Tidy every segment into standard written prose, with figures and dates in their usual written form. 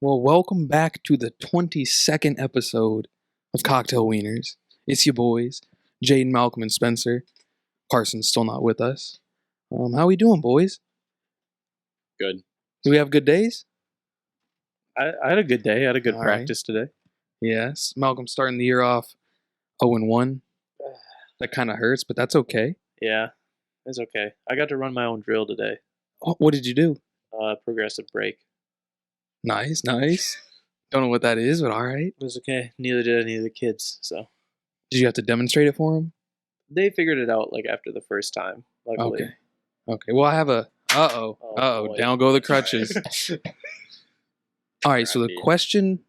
Well, welcome back to the 22nd episode of Cocktail Wieners. It's your boys, Jaden, Malcolm, and Spencer. Carson's still not with us. How we doing, boys? Good. Do we have good days? I had a good day. I had a good All practice today. Yes. Malcolm starting the year off 0-1. That kind of hurts, but that's okay. Yeah, it's okay. I got to run my own drill today. What did you do? Progressive break. Nice. Don't know what that is, but all right. It was okay. Neither did any of the kids. So Did you have to demonstrate it for them? they figured it out like after the first time. Luckily. Okay. Well, I have a... Oh, boy. Down go the crutches. All right, so the question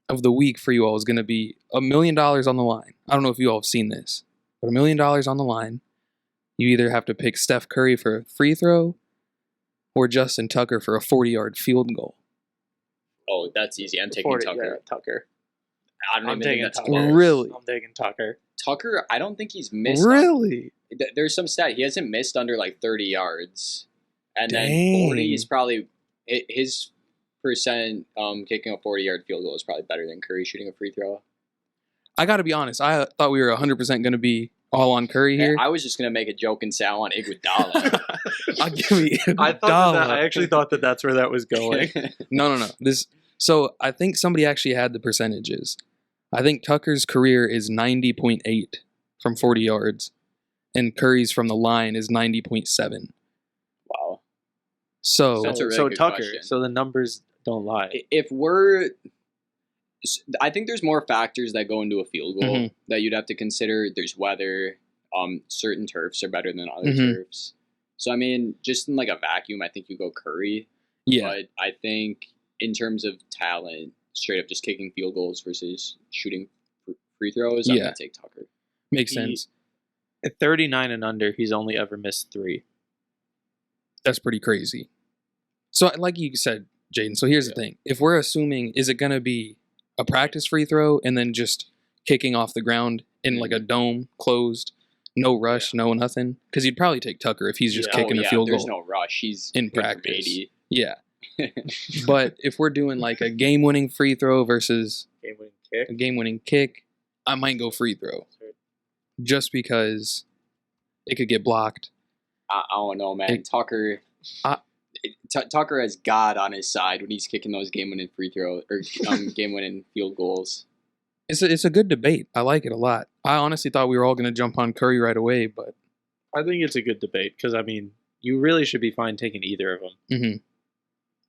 of the week for you all is going to be $1 million on the line. I don't know if you all have seen this, but $1 million on the line. You either have to pick Steph Curry for a free throw or Justin Tucker for a 40-yard field goal. Oh, that's easy. I'm taking Tucker. Yeah, Tucker. I'm taking that's Tucker. close. Really? I'm taking Tucker. Tucker, I don't think he's missed. Really? There's some stat. He hasn't missed under like 30 yards. And Dang. then 40 is probably his percent kicking a 40-yard field goal is probably better than Curry shooting a free throw. I got to be honest. I thought we were 100% going to be all on Curry here. I was just going to make a joke and say I want Iguodala. I'll give you I actually thought that that's where that was going. No. So I think somebody actually had the percentages. I think Tucker's career is 90.8 from 40 yards, and Curry's from the line is 90.7. Wow. So That's a really so good Tucker. question. So the numbers don't lie. I think there's more factors that go into a field goal Mhm. that you'd have to consider. There's weather. Certain turfs are better than other Mhm. turfs. So I mean, just in like a vacuum, I think you go Curry. yeah, But I think in terms of talent, straight up just kicking field goals versus shooting free throws, I'm Yeah. gonna take Tucker. makes He- sense. At 39 and under, he's only ever missed 3. That's pretty crazy. So like you said, Jaden, so here's the thing. If we're assuming, is it going to be a practice free throw and then just kicking off the ground in like a dome, closed, no rush, no nothing? Because you'd probably take Tucker if he's just Yeah. kicking a field there's goal. no rush. He's In good for practice. 80. Yeah. But if we're doing like a game-winning free throw versus Game-winning kick. a game-winning kick, I might go free throw. Just because it could get blocked. I don't know, man. It- Tucker. Tucker has God on his side when he's kicking those game-winning free throw or game-winning field goals. It's a good debate. I like it a lot. I honestly thought we were all going to jump on Curry right away, but I think it's a good debate because, I mean, you really should be fine taking either of them.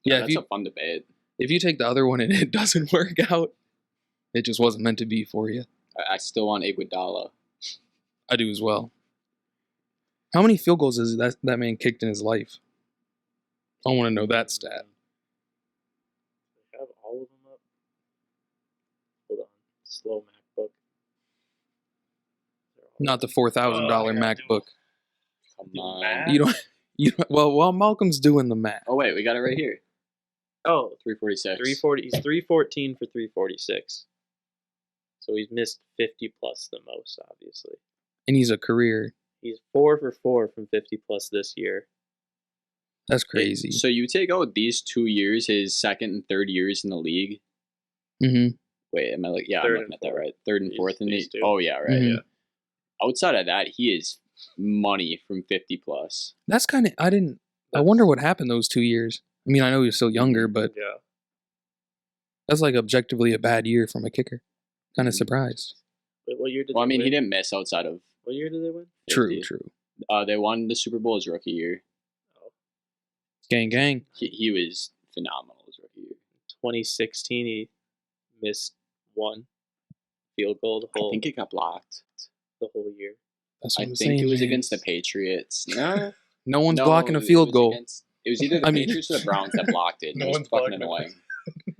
yeah, That's a fun debate. if you take the other one and it doesn't work out, it just wasn't meant to be for you. I still want Iguodala. I do as well. How many field goals has that man kicked in his life? I want to know that stat. I have all of them up. Hold on. Slow MacBook. Not the $4,000 MacBook. Come on. You don't. Well, while Malcolm's doing the math, Oh, wait. We got it right here. Oh, 346. 340. He's 314 for 346. So he's missed 50 plus the most, obviously. and he's a career. He's 4 for 4 from 50 plus this year. That's crazy. So you take out these 2 years, his second and third years in the league. Mm-hmm. Wait, am I like? Yeah, Third I'm and looking at that fourth. right. Third and These- fourth in these the. two. Oh yeah, right. Mhm. Yeah. Outside of that, he is money from 50 plus. That's kind of. I wonder what happened those 2 years. I mean, I know he was still younger, but Yeah. that's like objectively a bad year from a kicker. Kind of surprised. Wait, what year did Well, I they mean, win? he didn't miss outside of. What year did they win? 50. True. They won the Super Bowl his rookie year. Gang. He was phenomenal his rookie year. 2016, he missed 1 field goal I think it got blocked. the whole year. That's what I I'm think saying. it was man. against the Patriots. No, No one's no, blocking a it field was goal. It was either the I mean- Patriots or the Browns that blocked it. No It was one's fucking blocking a annoying.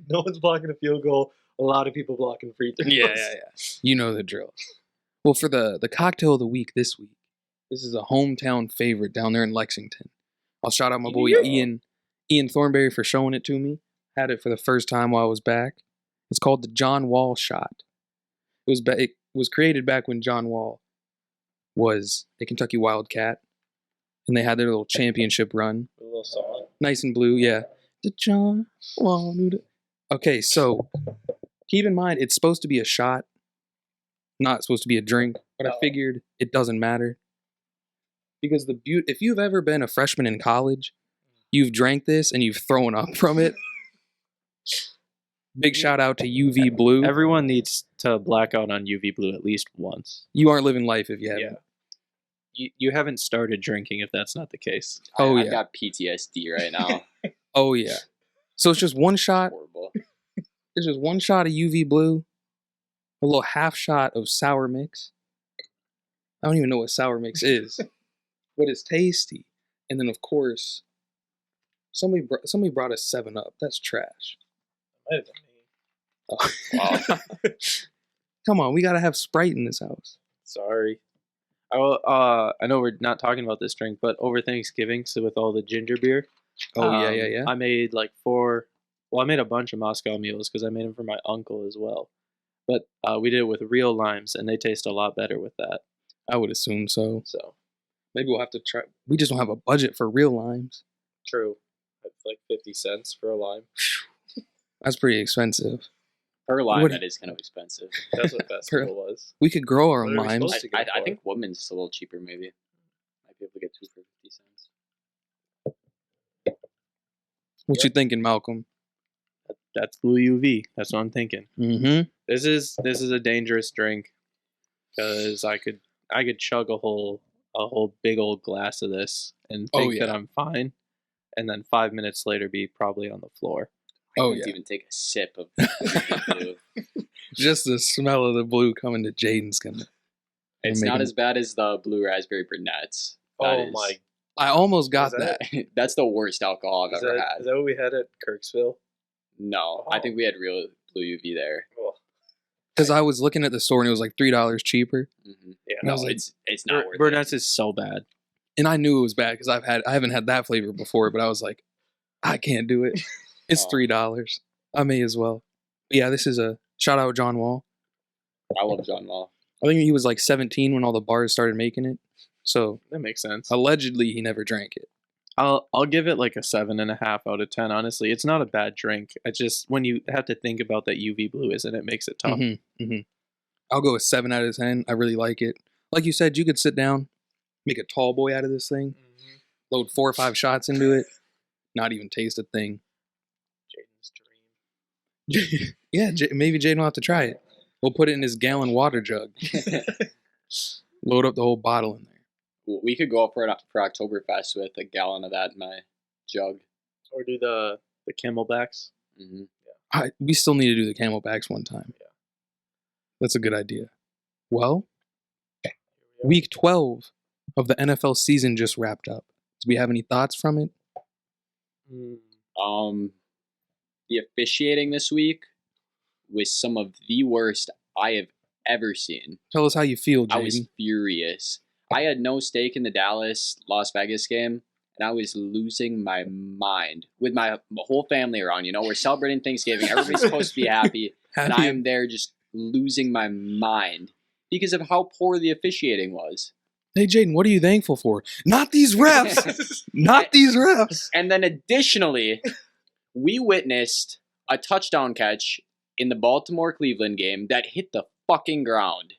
No one's blocking a field goal. A lot of people blocking free throws. Yeah. You know the drill. Well, for the cocktail of the week this week, this is a hometown favorite down there in Lexington. I'll shout out my boy Yeah. Ian Thornberry for showing it to me. Had it for the first time while I was back. It's called the John Wall shot. It was created back when John Wall was a Kentucky Wildcat, and they had their little championship run. A little song. Nice and blue, yeah. The John Wall. Okay, so keep in mind it's supposed to be a shot, not supposed to be a drink. But I figured it doesn't matter because if you've ever been a freshman in college, you've drank this and you've thrown up from it. Big shout out to UV Blue. Everyone needs to black out on UV Blue at least once. You aren't living life if you haven't. You haven't started drinking if that's not the case. I've got PTSD right now. Oh yeah. So it's just one shot. Horrible. It's just one shot of UV Blue, a little half shot of sour mix. I don't even know what sour mix is, but it's tasty. And then of course, somebody brought us 7-Up. That's trash. Might have been me. Oh. Come on, we gotta have Sprite in this house. Sorry. I know we're not talking about this drink, but over Thanksgiving, so with all the ginger beer. Oh yeah. I made like 4. Well, I made a bunch of Moscow mules because I made them for my uncle as well. But we did it with real limes, and they taste a lot better with that. I would assume so. So maybe we'll have to try. We just don't have a budget for real limes. true. It's like 50 cents for a lime. That's pretty expensive. Per lime, that is kind of expensive. That's what festival was. We could grow our What are we limes. supposed to go I for? think Woodman's is a little cheaper, maybe. Might be able to get 2 for 50 cents. What you thinking, Malcolm? That's blue UV. That's what I'm thinking. Mm-hmm. This is a dangerous drink because I could chug a whole big old glass of this and think that I'm fine, and then 5 minutes later be probably on the floor. I couldn't even take a sip of blue. Just the smell of the blue coming to Jaden's gonna. It's not as bad as the blue raspberry brunettes. My! I almost got that. That's the worst alcohol I've ever had. Is that what we had at Kirksville? No, I think we had real blue UV there. Because I was looking at the store and it was like $3 cheaper. Mm-hmm. Yeah, no, I was like, it's not worth it. Brunettes is so bad, and I knew it was bad because I haven't had that flavor before. But I was like, I can't do it. It's $3. I may as well. But yeah, this is a shout out John Wall. I love John Wall. I think he was like 17 when all the bars started making it. So that makes sense. Allegedly, he never drank it. I'll give it like a 7.5 out of 10. Honestly, it's not a bad drink. It's just when you have to think about that UV blue is in it, makes it tough. Mm-hmm, mm-hmm. I'll go with 7 out of 10. I really like it. Like you said, you could sit down, make a tall boy out of this thing, load 4 or 5 shots into it, not even taste a thing. Jaden's dream. Yeah, maybe Jaden will have to try it. We'll put it in his gallon water jug. Load up the whole bottle in there. We could go up for Oktoberfest with a gallon of that in my jug. Or do the Camelbacks. Mm-hmm. Yeah. We still need to do the Camelbacks one time. Yeah. That's a good idea. Well, week 12 of the NFL season just wrapped up. Do we have any thoughts from it? The officiating this week was some of the worst I have ever seen. Tell us how you feel, Jaden. I was furious. I had no stake in the Dallas-Las Vegas game, and I was losing my mind with my whole family around. You know, we're celebrating Thanksgiving. Everybody's supposed to be happy, and I am there just losing my mind because of how poor the officiating was. Hey, Jaden, what are you thankful for? Not these refs! Not these refs! And then additionally, we witnessed a touchdown catch in the Baltimore-Cleveland game that hit the fucking ground.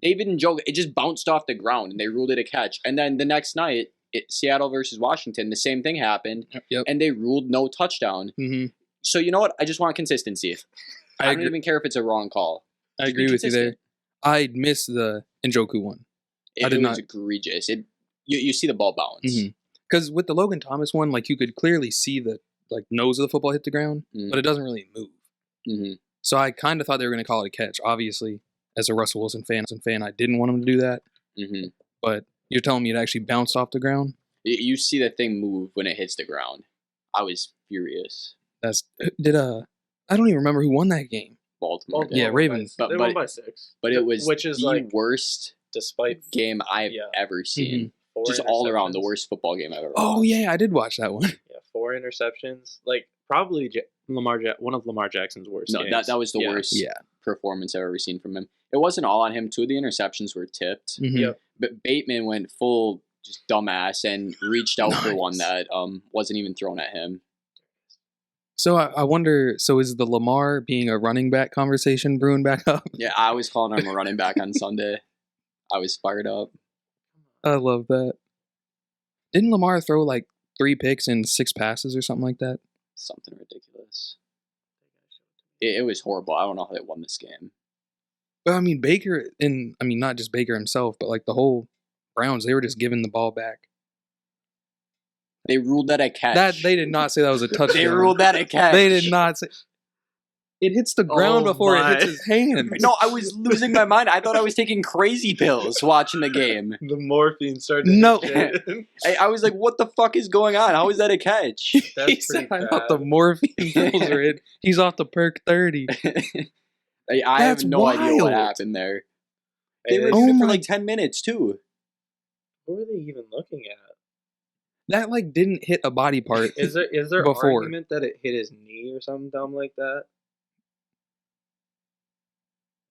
David and Joe, it just bounced off the ground, and they ruled it a catch. And then the next night, Seattle versus Washington, the same thing happened, and they ruled no touchdown. Mm-hmm. So you know what? I just want consistency. I don't even care if it's a wrong call. I agree with you there. I missed the Njoku one. It was egregious. You see the ball bounce. Because with the Logan Thomas one, like you could clearly see the nose of the football hit the ground, but it doesn't really move. Mm-hmm. So I kind of thought they were going to call it a catch. Obviously, as a Russell Wilson fan, I didn't want him to do that. Mm-hmm. But you're telling me it actually bounced off the ground? You see the thing move when it hits the ground. I was furious. I don't even remember who won that game. Baltimore. Yeah, Ravens. They won by 6. But it was which is the worst game I've Yeah. ever seen. Mm-hmm. Just all around the worst football game I've ever watched. Oh, yeah, I did watch that one. Yeah, 4 interceptions. Like, probably one of Lamar Jackson's worst games. That was the worst performance I've ever seen from him. It wasn't all on him. 2 of the interceptions were tipped. Mm-hmm. Yep. But Bateman went full just dumbass and reached out for one that wasn't even thrown at him. So I wonder, so is the Lamar being a running back conversation brewing back up? Yeah, I was calling him a running back on Sunday. I was fired up. I love that. Didn't Lamar throw like 3 picks and 6 passes or something like that? Something ridiculous. It was horrible. I don't know how they won this game. Well, I mean, Baker, and I mean, not just Baker himself, but like the whole Browns, they were just giving the ball back. They ruled that a catch. That they did not say that was a touchdown. They ruled that a catch. They did not say. It hits the ground before it hits his hand. No, I was losing my mind. I thought I was taking crazy pills watching the game. The morphine started. No. I was like, what the fuck is going on? How is that a catch? That's pretty I bad. thought the morphine pills are in. He's off the perk 30. I have no idea what happened there. They were doing it for like 10 minutes, too. What were they even looking at? That like didn't hit a body part. Is there before. argument that it hit his knee or something dumb like that?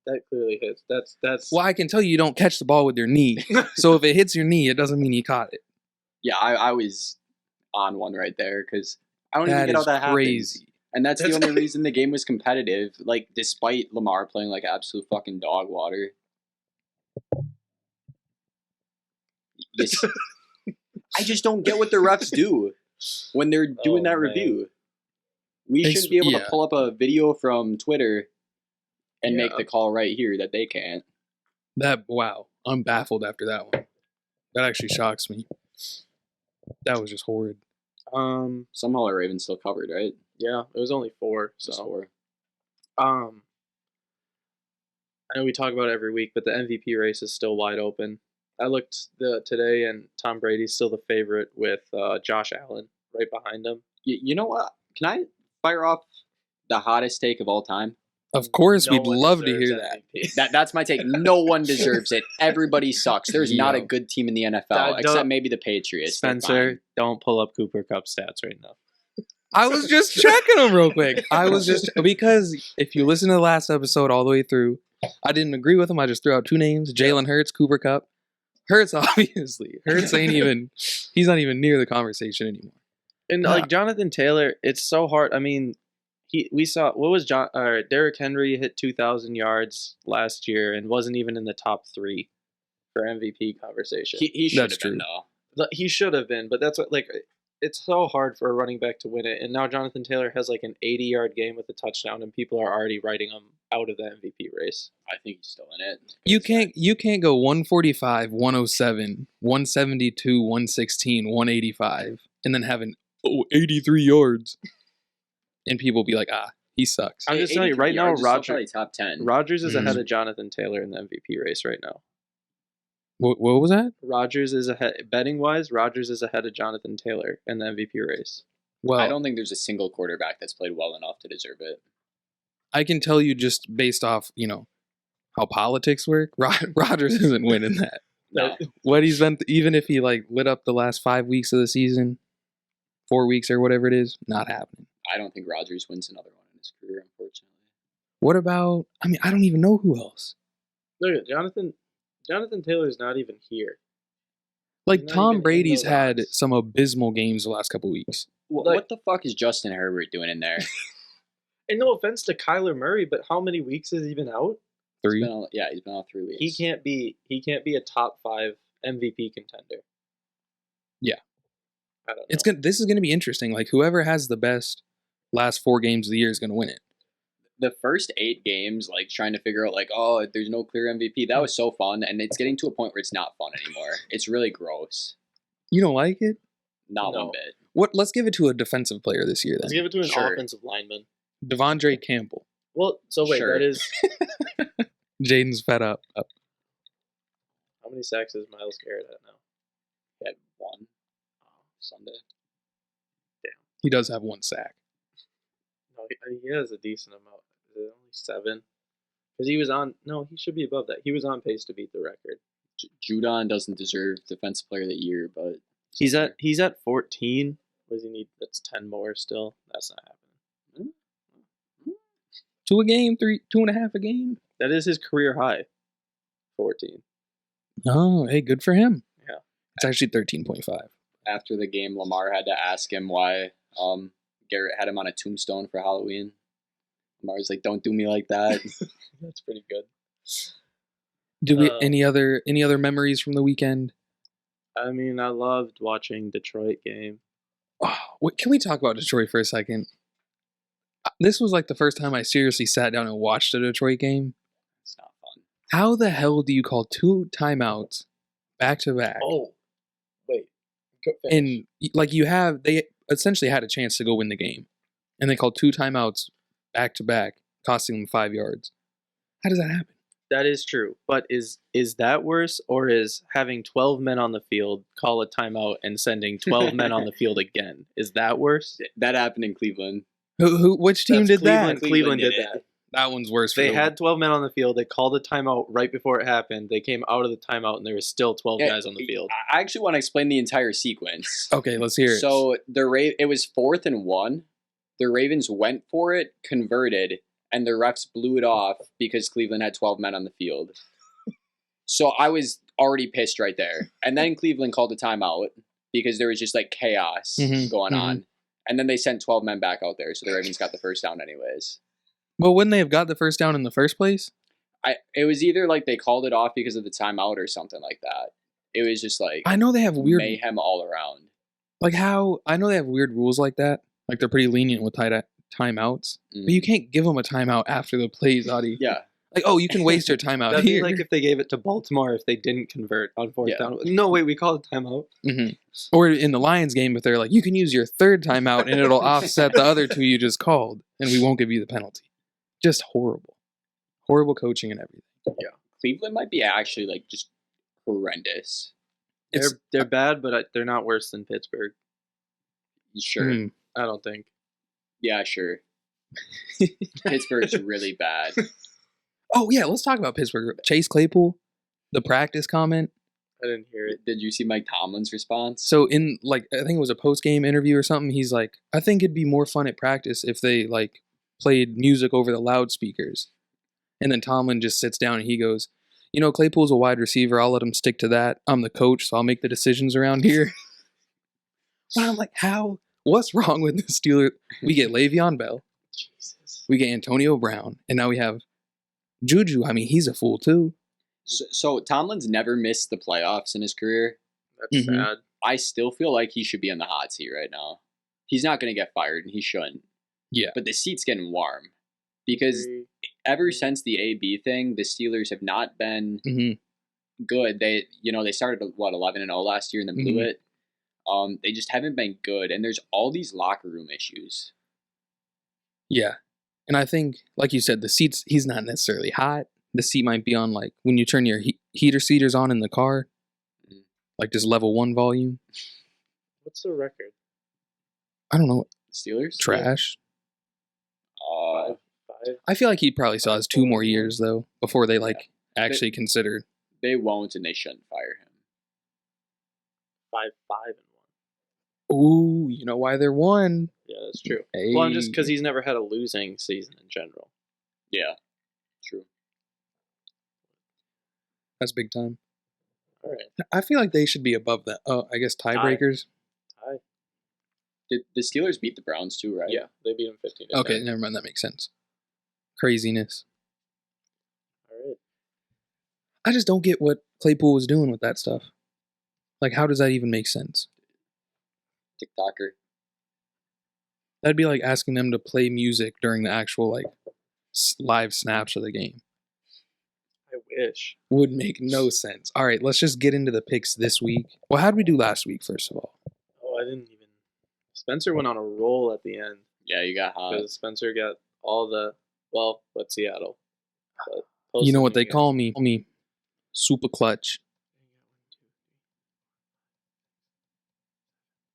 That clearly hits. That's. Well, I can tell you don't catch the ball with your knee. So if it hits your knee, it doesn't mean you caught it. Yeah, I was on one right there because I don't even That get how is that crazy. happens. And that's the only reason the game was competitive. Like, despite Lamar playing like absolute fucking dog water. I just don't get what the refs do when they're doing that review. We should be able to pull up a video from Twitter and make the call right here that they can't. Wow. I'm baffled after that one. That actually shocks me. That was just horrid. Somehow the Ravens still covered, right? Yeah, it was only 4. So. Just 4. I know we talk about it every week, but the MVP race is still wide open. I looked today, and Tom Brady's still the favorite with Josh Allen right behind him. You know what? Can I fire off the hottest take of all time? Of course, we'd love to hear that. That's my take. No one deserves it. Everybody sucks. There's not a good team in the NFL, except maybe the Patriots. Spencer, don't pull up Cooper Kupp stats right now. I was just checking them real quick. Because if you listen to the last episode all the way through, I didn't agree with him. I just threw out 2 names, Jalen Hurts, Cooper Kupp. Hurts, obviously. Hurts he's not even near the conversation anymore. And like Jonathan Taylor, it's so hard. I mean, we saw, Derrick Henry hit 2,000 yards last year and wasn't even in the top 3 for MVP conversation. He should have been, though. He should have been, but that's what, like, it's so hard for a running back to win it. And now Jonathan Taylor has like an 80-yard game with a touchdown, and people are already writing him out of the MVP race. I think he's still in it. You can't go 145, 107, 172, 116, 185, and then have 83 yards. And people be like, he sucks. I'm just telling you, right now, top 10. Rodgers is ahead of Jonathan Taylor in the MVP race right now. What was that? Rodgers is ahead, betting-wise, Rodgers is ahead of Jonathan Taylor in the MVP race. Well, I don't think there's a single quarterback that's played well enough to deserve it. I can tell you just based off, how politics work, Rodgers isn't winning that. No. What he's been, even if he like lit up the last 5 weeks of the season, 4 weeks or whatever it is, not happening. I don't think Rodgers wins another one in his career, unfortunately. What about, I don't even know who else. Look at Jonathan Taylor's not even here. Like, Tom Brady's had some abysmal games the last couple weeks. What the fuck is Justin Herbert doing in there? And no offense to Kyler Murray, but how many weeks has he been out? 3. He's been out 3 weeks. He can't be a top 5 MVP contender. Yeah. I don't know. This is gonna be interesting. Like, whoever has the best last 4 games of the year is gonna win it. The first 8 games, like, trying to figure out, like, there's no clear MVP. That was so fun, and it's getting to a point where it's not fun anymore. It's really gross. You don't like it? Not one bit. Let's give it to a defensive player this year, then. Let's give it to an offensive lineman. Devondre Campbell. Well, so wait, that is... Jaden's fed up. How many sacks is Myles Garrett at now? He had 1 Sunday. Damn. He does have 1 sack. No, he has a decent amount. Is it only 7? Because he was on... No, he should be above that. He was on pace to beat the record. Judon doesn't deserve Defensive Player of the Year, but... He's at 14. What does he need? That's 10 more still. That's not happening. 2 a game, 2.5 a game. That is his career high. 14. Oh, hey, good for him. Yeah. It's actually 13.5. After the game, Lamar had to ask him why Garrett had him on a tombstone for Halloween. Lamar's like, don't do me like that. That's pretty good. Do we any other memories from the weekend? I mean, I loved watching Detroit game. Oh, can we talk about Detroit for a second? This was like the first time I seriously sat down and watched a Detroit game. It's not fun. How the hell do you call 2 timeouts back to back? Oh, wait. And like they essentially had a chance to go win the game, and they called 2 timeouts back to back, costing them 5 yards. How does that happen? That is true, but is that worse, or is having 12 men on the field call a timeout and sending 12 men on the field again? Is that worse? That happened in Cleveland. Which team did that? Cleveland did that. That one's worse. They had 12 men on the field. They called a timeout right before it happened. They came out of the timeout, and there was still 12 guys on the field. I actually want to explain the entire sequence. Okay, let's hear it. So it was 4th and 1. The Ravens went for it, converted, and the refs blew it off because Cleveland had 12 men on the field. So I was already pissed right there. And then Cleveland called a timeout because there was just like chaos going on. And then they sent 12 men back out there, so the Ravens got the first down anyways. Well, wouldn't they have got the first down in the first place? It was either like they called it off because of the timeout or something like that. It was just like I know they have weird mayhem all around. Like I know they have weird rules like that. Like they're pretty lenient with timeouts, but you can't give them a timeout after the play's already. Yeah. Like, oh, you can waste your timeout That'd here. be like if they gave it to Baltimore if they didn't convert on 4th down. No, wait, we called a timeout. Or in the Lions game, if they're like, you can use your 3rd timeout and it'll offset the other 2 you just called, and we won't give you the penalty. Just horrible. Horrible coaching and everything. Yeah. Cleveland might be actually like just horrendous. They're bad, but they're not worse than Pittsburgh. Sure. I don't think. Yeah, sure. Pittsburgh's really bad. Oh, yeah, let's talk about Pittsburgh. Chase Claypool, the practice comment. I didn't hear it. Did you see Mike Tomlin's response? So in, like, I think it was a post-game interview or something, he's like, I think it'd be more fun at practice if they, like, played music over the loudspeakers. And then Tomlin just sits down and he goes, you know, Claypool's a wide receiver. I'll let him stick to that. I'm the coach, so I'll make the decisions around here. But I'm like, how? What's wrong with the Steelers? We get Le'Veon Bell. Jesus. We get Antonio Brown. And now we have Juju. I mean, he's a fool, too. So Tomlin's never missed the playoffs in his career. That's sad. I still feel like he should be in the hot seat right now. He's not going to get fired, and he shouldn't. Yeah. But the seat's getting warm. Because ever since the AB thing, the Steelers have not been good. They started, 11-0 last year and then blew it. They just haven't been good, and there's all these locker room issues. Yeah. And I think, like you said, the seats, he's not necessarily hot. The seat might be on, like, when you turn your heaters on in the car, like just level 1 volume. What's the record? I don't know. Steelers? Trash. 5. I feel like he probably still has 2 more years, though, before they, actually consider. They won't, and they shouldn't fire him. 5-5-1. Ooh, you know why they're 1? Yeah, that's true. Hey. Well, just because he's never had a losing season in general. Yeah, true. That's big time. All right. I feel like they should be above that. Oh, I guess tiebreakers. Tie. Did the Steelers beat the Browns too, right? Yeah, they beat them 15. Okay, never mind. That makes sense. Craziness. All right. I just don't get what Claypool was doing with that stuff. Like, how does that even make sense? TikToker. That'd be like asking them to play music during the actual, live snaps of the game. I wish. Would make no sense. All right, let's just get into the picks this week. Well, how did we do last week, first of all? Oh, I didn't even. Spencer went on a roll at the end. Yeah, you got hot. Because Spencer got all the, but Seattle. But you know what they call me? Call me super clutch.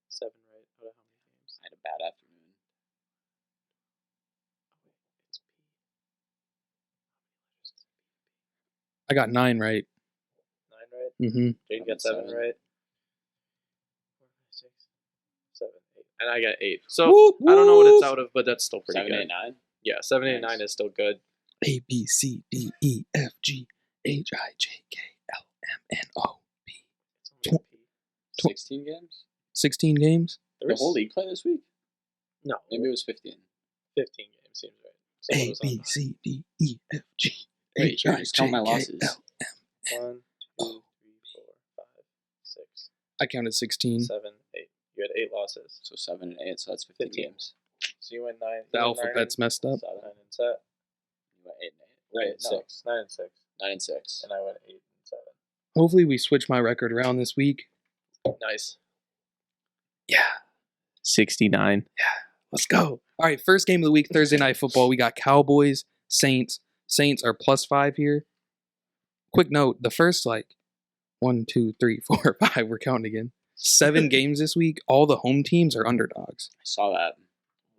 7 right out of how many games? I had a bad afternoon. I got 9 right. 9 right? Mm-hmm. Jaden got 7 right. 4, 5, 6, 7, 8. And I got 8. So, whoop, I don't know what it's whoop. out of, but that's still pretty 7, good. 8, 9? Yeah, 7, 8, Nice. 9 is still good. A, B, C, D, E, F, G, H, I, J, K, L, M, N, O, P. It's only a P. 16 games? 16 games? The whole league play this week? No. Maybe it was 15. 15 games seems right. A, B, C, D, E, F, G. Wait, sure, just count my losses. 1, 2, 3, 4, 5, 6. I counted 16. 7, 8. You had 8 losses. So 7 and 8, so that's 15 games. So you went 9. The alphabet's messed up. 7 and set. You went 8 and 8. Wait, no. 6. 9 and 6. 9 and 6. And I went 8 and 7. Hopefully we switch my record around this week. Nice. Yeah. 69. Yeah. Let's go. All right, first game of the week, Thursday Night Football. We got Cowboys, Saints. Saints are +5 here. Quick note, the first 1, 2, 3, 4, 5, we're counting again. 7 games this week, all the home teams are underdogs. I saw that.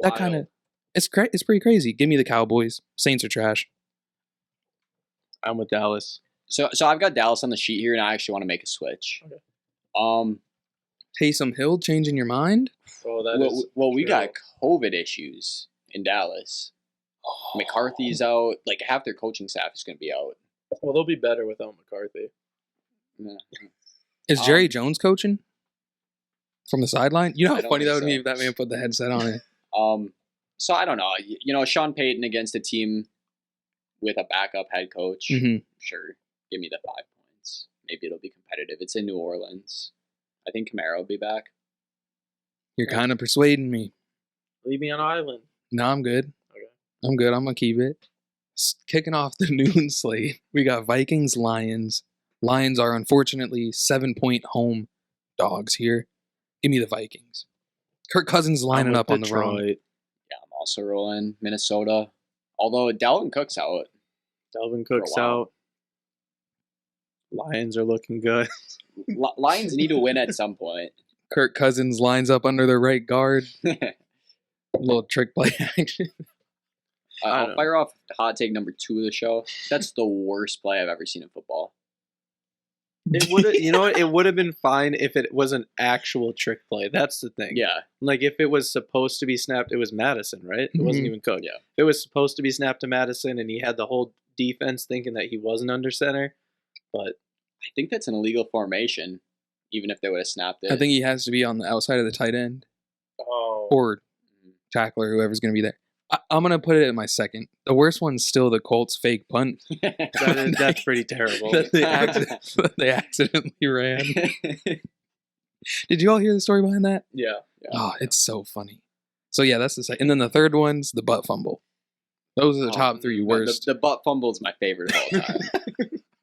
That kind of, it's pretty crazy. Give me the Cowboys. Saints are trash. I'm with Dallas. So I've got Dallas on the sheet here, and I actually want to make a switch. Okay. Taysom Hill changing your mind? Well, we got COVID issues in Dallas. McCarthy's out. Half their coaching staff is going to be out. Well, they'll be better without McCarthy. Yeah. Is Jerry Jones coaching from the sideline? You know I how don't funny that think would be so. if that man put the headset on it. So I don't know. Sean Payton against a team with a backup head coach. Mhm. Sure, give me the 5 points. Maybe it'll be competitive. It's in New Orleans. I think Kamara will be back. You're kind of persuading me. Leave me on an island. No, I'm good. Okay. I'm good. I'm going to keep it. Kicking off the noon slate, we got Vikings, Lions. Lions are unfortunately 7-point home dogs here. Give me the Vikings. Kirk Cousins lining up on the wrong. Yeah, I'm also rolling Minnesota. Although Dalvin Cook's out. Dalvin Cook's out. Lions are looking good. Lions need to win at some point. Kirk Cousins lines up under the right guard. Little trick play action. I'll fire off hot take number 2 of the show. That's the worst play I've ever seen in football. It would have, it would have been fine if it was an actual trick play. That's the thing. Yeah. If it was supposed to be snapped, it was Madison, right? It wasn't even Cook. Yeah. It was supposed to be snapped to Madison, and he had the whole defense thinking that he wasn't under center. But I think that's an illegal formation, even if they would have snapped it. I think he has to be on the outside of the tight end. Oh. Or tackler, whoever's going to be there. I'm going to put it at my second. The worst one's still the Colts' fake punt. That's pretty terrible. that they accidentally ran. Did you all hear the story behind that? Yeah. Oh, it's so funny. So yeah, that's the second. And then the third one's the butt fumble. Those are the top 3 worst. The butt fumble is my favorite of all time.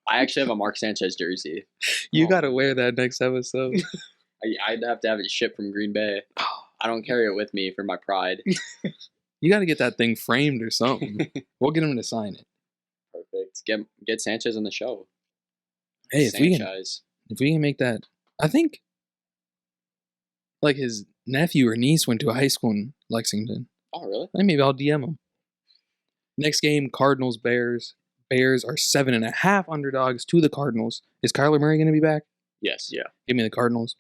I actually have a Mark Sanchez jersey. You got to wear that next episode. I'd have to have it shipped from Green Bay. I don't carry it with me for my pride. You got to get that thing framed or something. We'll get him to sign it. Perfect. Get Sanchez on the show. Hey, if we can make that, I think his nephew or niece went to a high school in Lexington. Oh, really? Maybe I'll DM him. Next game, Cardinals, Bears. Bears are 7.5 underdogs to the Cardinals. Is Kyler Murray going to be back? Yes. Yeah. Give me the Cardinals.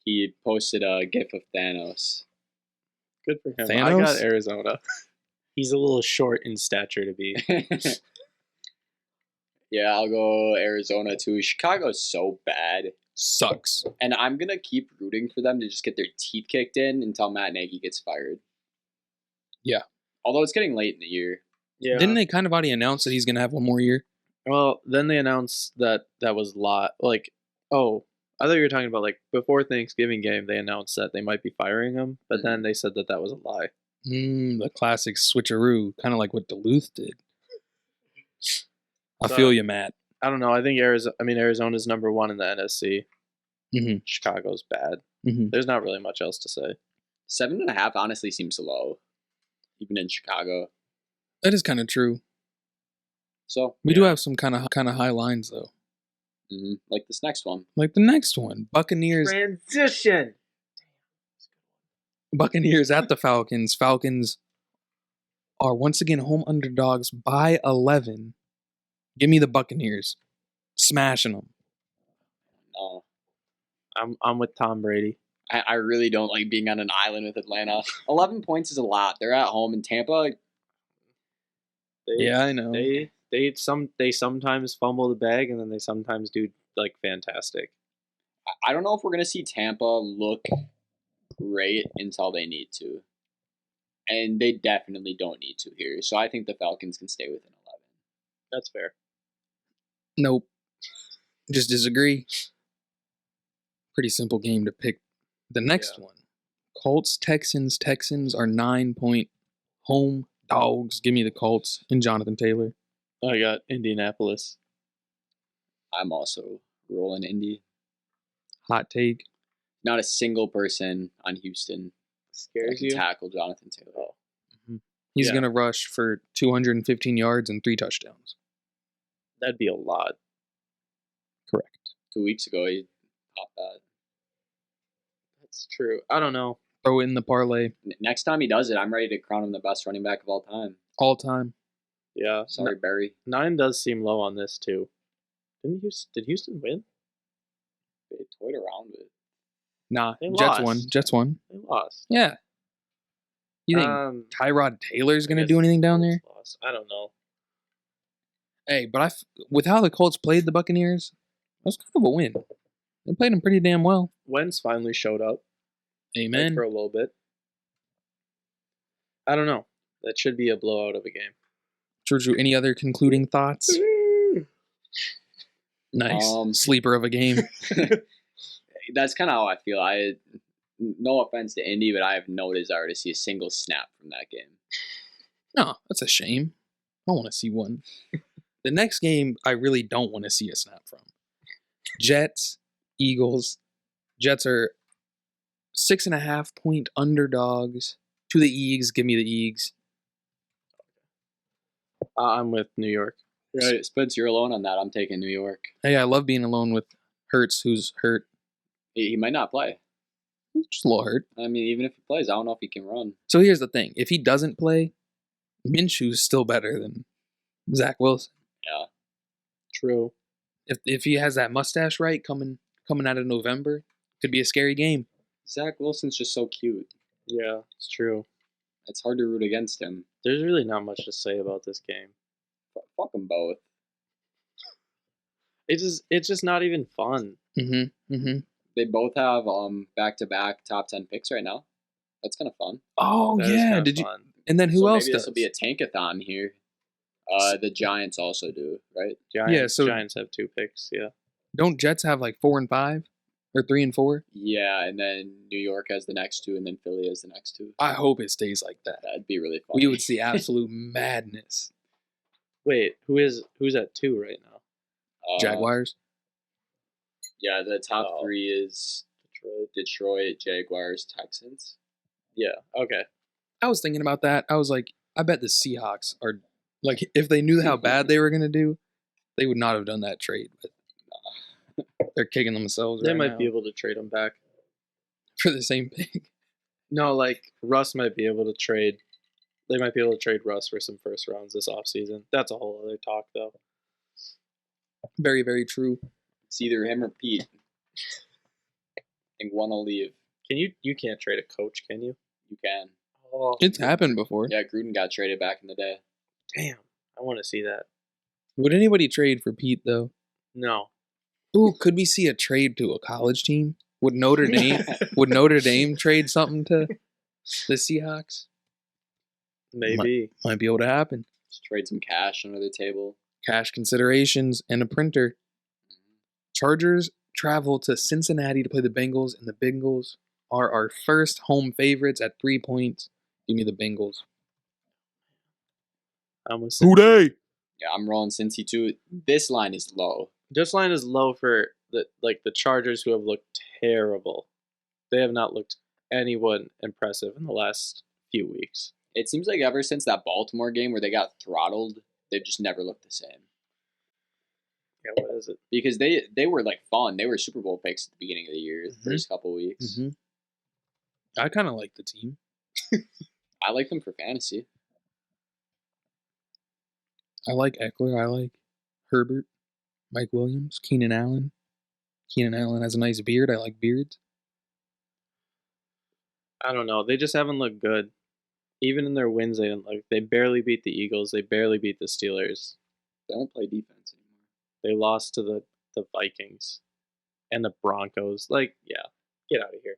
He posted a gif of Thanos. Good for him. Thanos? I got Arizona. He's a little short in stature to be. Yeah, I'll go Arizona too. Chicago's so bad. Sucks. And I'm going to keep rooting for them to just get their teeth kicked in until Matt Nagy gets fired. Yeah. Although it's getting late in the year. Yeah. Didn't they kind of already announce that he's going to have one more year? Well, then they announced that was I thought you were talking about before Thanksgiving game, they announced that they might be firing him, but then they said that was a lie. The classic switcheroo, kind of like what Duluth did. I feel you, Matt. I don't know. I think Arizona's number 1 in the NFC. Mm-hmm. Chicago's bad. Mm-hmm. There's not really much else to say. 7.5 honestly seems low, even in Chicago. That is kind of true. So we do have some kind of high lines though. Mm-hmm. Like this next one. Like the next one, Buccaneers. Transition. Buccaneers at the Falcons. Falcons are once again home underdogs by 11. Give me the Buccaneers. Smashing them. No. I'm with Tom Brady. I really don't like being on an island with Atlanta. 11 points is a lot. They're at home in Tampa. Yeah, I know. They sometimes fumble the bag, and then they sometimes do fantastic. I don't know if we're gonna see Tampa look great until they need to. And they definitely don't need to here. So I think the Falcons can stay within 11. That's fair. Nope. Just disagree. Pretty simple game to pick the next one. Colts, Texans. Texans are 9-point home dogs. Give me the Colts and Jonathan Taylor. I got Indianapolis. I'm also rolling Indy. Hot take. Not a single person on Houston Scares you? tackle Jonathan Taylor. Mm-hmm. He's going to rush for 215 yards and 3 touchdowns. That'd be a lot. Correct. 2 weeks ago, he popped that. That's true. I don't know. Throw in the parlay. Next time he does it, I'm ready to crown him the best running back of all time. All time. Yeah. Sorry, Barry. 9 does seem low on this, too. Did Houston win? They toyed around with it. Nah, They Jets lost. won. Jets won. They lost. Yeah. You think Tyrod Taylor's going to do anything down there? Lost. I don't know. Hey, but with how the Colts played the Buccaneers, that was kind of a win. They played them pretty damn well. Wentz finally showed up. Amen. For a little bit. I don't know. That should be a blowout of a game. True. Any other concluding thoughts? Nice. Sleeper of a game. That's kind of how I feel. No offense to Indy, but I have no desire to see a single snap from that game. No, that's a shame. I want to see one. The next game, I really don't want to see a snap from. Jets, Eagles. Jets are 6.5-point underdogs to the Eags. Give me the Eags. I'm with New York. Right, Spence, you're alone on that. I'm taking New York. Hey, I love being alone with Hurts, who's hurt. He might not play. Just a little hurt. I mean, even if he plays, I don't know if he can run. So here's the thing. If he doesn't play, Minshew's still better than Zach Wilson. Yeah. True. If he has that mustache right coming out of November, could be a scary game. Zach Wilson's just so cute. Yeah, it's true. It's hard to root against him. There's really not much to say about this game. Fuck them both. It's just not even fun. They both have back-to-back top 10 picks right now. That's kind of fun. Oh, yeah. Did you? Fun. And then who else maybe does? This will be a tankathon here. The Giants also do, right? Giants have 2 picks, yeah. Don't Jets have like 4 and 5? Or 3 and 4? Yeah, and then New York has the next 2, and then Philly has the next 2. I hope it stays like that. That'd be really fun. We would see absolute madness. Wait, who's at 2 right now? Jaguars? Yeah, the top 3 is Detroit, Jaguars, Texans. Yeah, okay. I was thinking about that. I was like, I bet the Seahawks are, like, if they knew how bad they were going to do, they would not have done that trade. But they're kicking themselves They right might now. be able to trade them back. For the same pick. No, like, Russ might be able to trade. They might be able to trade Russ for some first rounds this offseason. That's a whole other talk, though. Very, very true. It's either him or Pete. I think one will leave. You can't trade a coach, can you? You can. Oh, it's happened before. Yeah, Gruden got traded back in the day. Damn, I want to see that. Would anybody trade for Pete, though? No. Ooh, could we see a trade to a college team? Would Notre Dame trade something to the Seahawks? Maybe. Might be able to happen. Just trade some cash under the table. Cash considerations and a printer. Chargers travel to Cincinnati to play the Bengals, and the Bengals are our first home favorites at 3 points. Give me the Bengals. Who they? Yeah, I'm rolling Cincy too. This line is low. This line is low for the Chargers, who have looked terrible. They have not looked anyone impressive in the last few weeks. It seems like ever since that Baltimore game where they got throttled, they've just never looked the same. Yeah, what is it? Because they were like fun. They were Super Bowl picks at the beginning of the year, the first couple weeks. I kind of like the team. I like them for fantasy. I like Eckler. I like Herbert, Mike Williams, Keenan Allen. Keenan Allen has a nice beard. I like beards. I don't know. They just haven't looked good. Even in their wins, they didn't look. They barely beat the Eagles. They barely beat the Steelers. They don't play defense anymore. They lost to the Vikings and the Broncos. Like, yeah, get out of here.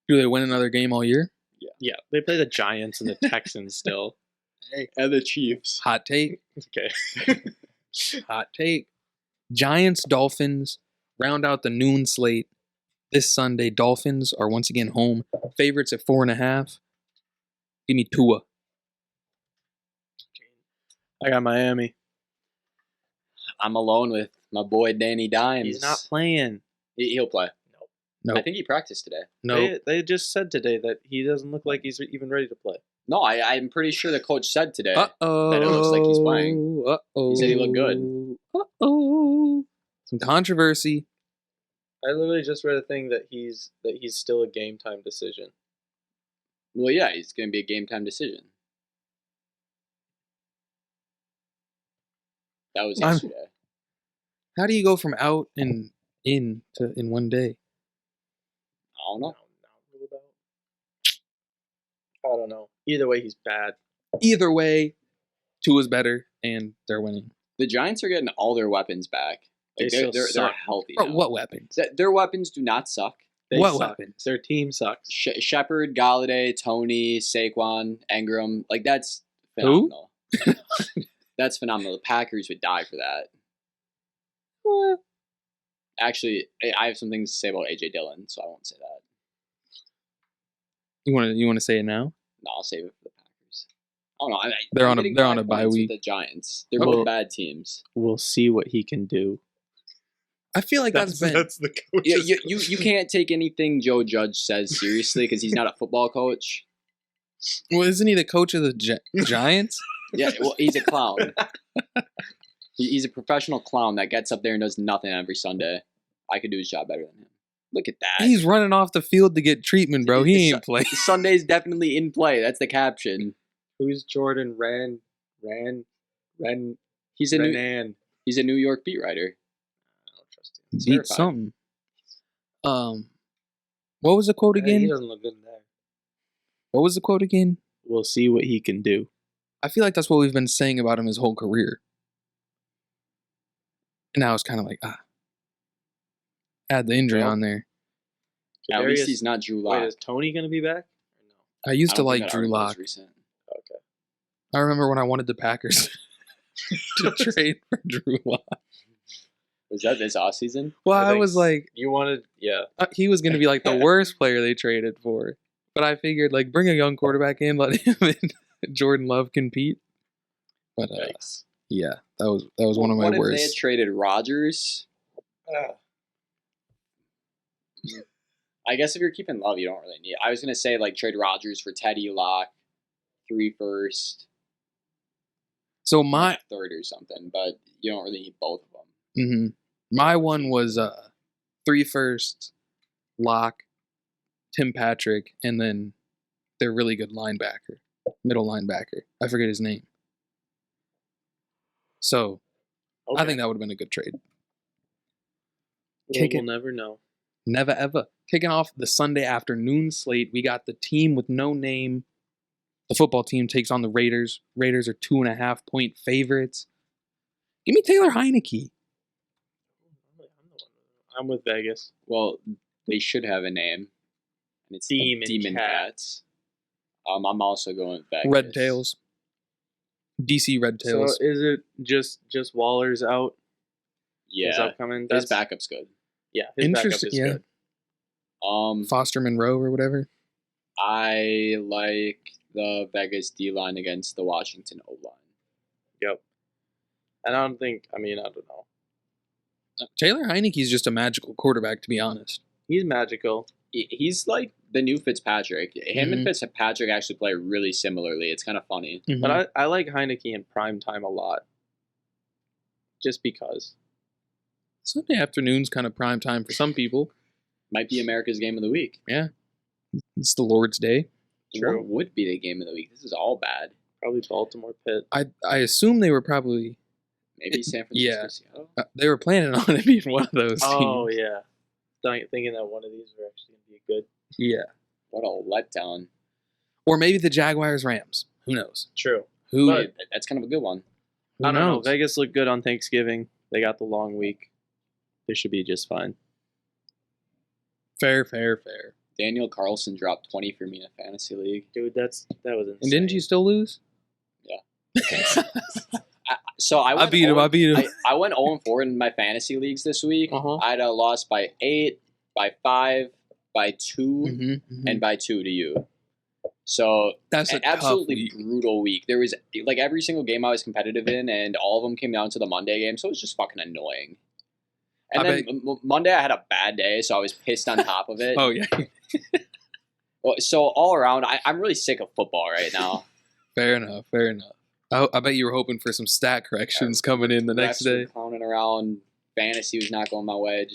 Do they win another game all year? Yeah, they play the Giants and the Texans still. And the Chiefs. Hot take. Okay. Hot take. Giants, Dolphins round out the noon slate this Sunday. Dolphins are once again home. Favorites at 4.5. Give me Tua. I got Miami. I'm alone with my boy Danny Dimes. He's not playing. He'll play. No. I think he practiced today. No. They just said today that he doesn't look like he's even ready to play. No, I'm pretty sure the coach said today Uh-oh. that it looks like he's playing. Uh-oh. He said he looked good. Uh-oh. Some controversy. I literally just read a thing that he's still a game time decision. Well, yeah, he's going to be a game time decision. That was yesterday. How do you go from out and in to in one day? I don't know. I don't know. Either way, he's bad. Either way, Tua's better, and they're winning. The Giants are getting all their weapons back. Like they're healthy now. What weapons? Their weapons do not suck. What suck. weapons? Their team sucks. Shepard, Galladay, Tony, Saquon, Engram. Like, that's phenomenal. Who? That's phenomenal. The Packers would die for that. Actually, I have some things to say about A.J. Dillon, so I won't say that. You want to say it now? No, I'll save it for the Packers. I don't know. They're on a bye week. The Giants. They're both bad teams. We'll see what he can do. I feel like that's the coach. You can't take anything Joe Judge says seriously because he's not a football coach. Well, isn't he the coach of the Giants? Yeah, well, he's a clown. He's a professional clown that gets up there and does nothing every Sunday. I could do his job better than him. Look at that. He's running off the field to get treatment, bro. He ain't playing. Sunday's definitely in play. That's the caption. Who's Jordan Ran? He's a New York beat writer. I don't trust him. Beat something. What was the quote again? He doesn't look good in there. What was the quote again? We'll see what he can do. I feel like that's what we've been saying about him his whole career. And now it's kind of like, add the injury on there. At least he's not Drew Lock. Wait, is Tony going to be back? Or no? I used to like Drew Lock. Okay. I remember when I wanted the Packers to trade for Drew Lock. Was that this offseason? Well, I was like... You wanted... Yeah. He was going to be like the worst player they traded for. But I figured, like, bring a young quarterback in, let him and Jordan Love compete. But, yeah, that was one of my worst. What if they had traded Rodgers? I guess if you're keeping Love, you don't really need it. I was going to say, like, trade Rodgers for Teddy Lock, 3 first. So my... 3rd or something, but you don't really need both of them. Mm-hmm. My one was 3 first, Lock, Tim Patrick, and then their really good linebacker, middle linebacker. I forget his name. So, I think that would have been a good trade. We'll never know. Never ever. Kicking off the Sunday afternoon slate, we got the team with no name. The football team takes on the Raiders. Raiders are 2.5-point favorites. Give me Taylor Heineke. I'm with Vegas. Well, they should have a name. And it's Demon Cats. I'm also going with Vegas. Red Tails. DC Red Tails. So is it just Waller's out? Yeah. His upcoming? His backup's good. Yeah, his backup is good. Foster Monroe or whatever. I like the Vegas D-line against the Washington O-line. Yep. And I don't know. Taylor Heineke's just a magical quarterback, to be honest. He's magical. He's like the new Fitzpatrick. Him and Fitzpatrick actually play really similarly. It's kind of funny. Mm-hmm. But I like Heineke in prime time a lot. Just because. Sunday afternoon's kind of prime time for some people. Might be America's game of the week. Yeah. It's the Lord's Day. True. What would be the game of the week? This is all bad. Probably Baltimore Pitt. I assume they were probably... Maybe San Francisco, Seattle? They were planning on it being one of those teams. Oh, yeah. Thinking that one of these were actually going to be good. Yeah. What a letdown. Or maybe the Jaguars-Rams. Who knows? True. That's kind of a good one. I don't know. Vegas looked good on Thanksgiving. They got the long week. They should be just fine. Fair. Daniel Carlson dropped 20 for me in a fantasy league. Dude, that was insane. And didn't you still lose? Yeah. I beat him. I went 0-4 in my fantasy leagues this week. Uh-huh. I had a loss by 8, by 5, by 2, Mm-hmm. and by 2 to you. So that's an absolutely brutal week. There was like every single game I was competitive in, and all of them came down to the Monday game. So it was just fucking annoying. And then Monday I had a bad day, so I was pissed on top of it. Oh yeah. So all around, I'm really sick of football right now. Fair enough. I bet you were hoping for some stat corrections coming in the next day. Clowning around, fantasy was not going my way.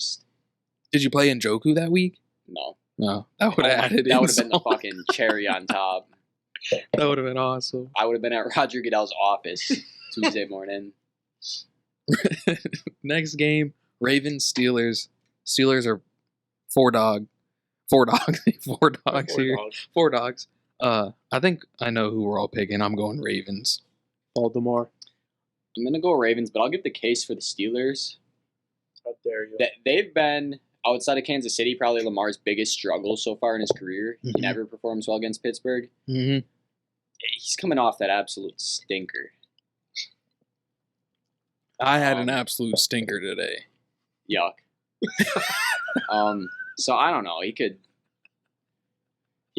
Did you play Njoku that week? No. No, that would have added. That would have been the fucking cherry on top. That would have been awesome. I would have been at Roger Goodell's office Tuesday morning. Next game, Ravens Steelers. Steelers are 4 dogs here. 4 dogs. I think I know who we're all picking. I'm going Ravens. Baltimore. I'm gonna go Ravens, but I'll give the case for the Steelers. How dare you? They've been outside of Kansas City probably Lamar's biggest struggle so far in his career. Mm-hmm. He never performs well against Pittsburgh. Mm-hmm. He's coming off that absolute stinker. I had an absolute stinker today. Yuck. So I don't know. He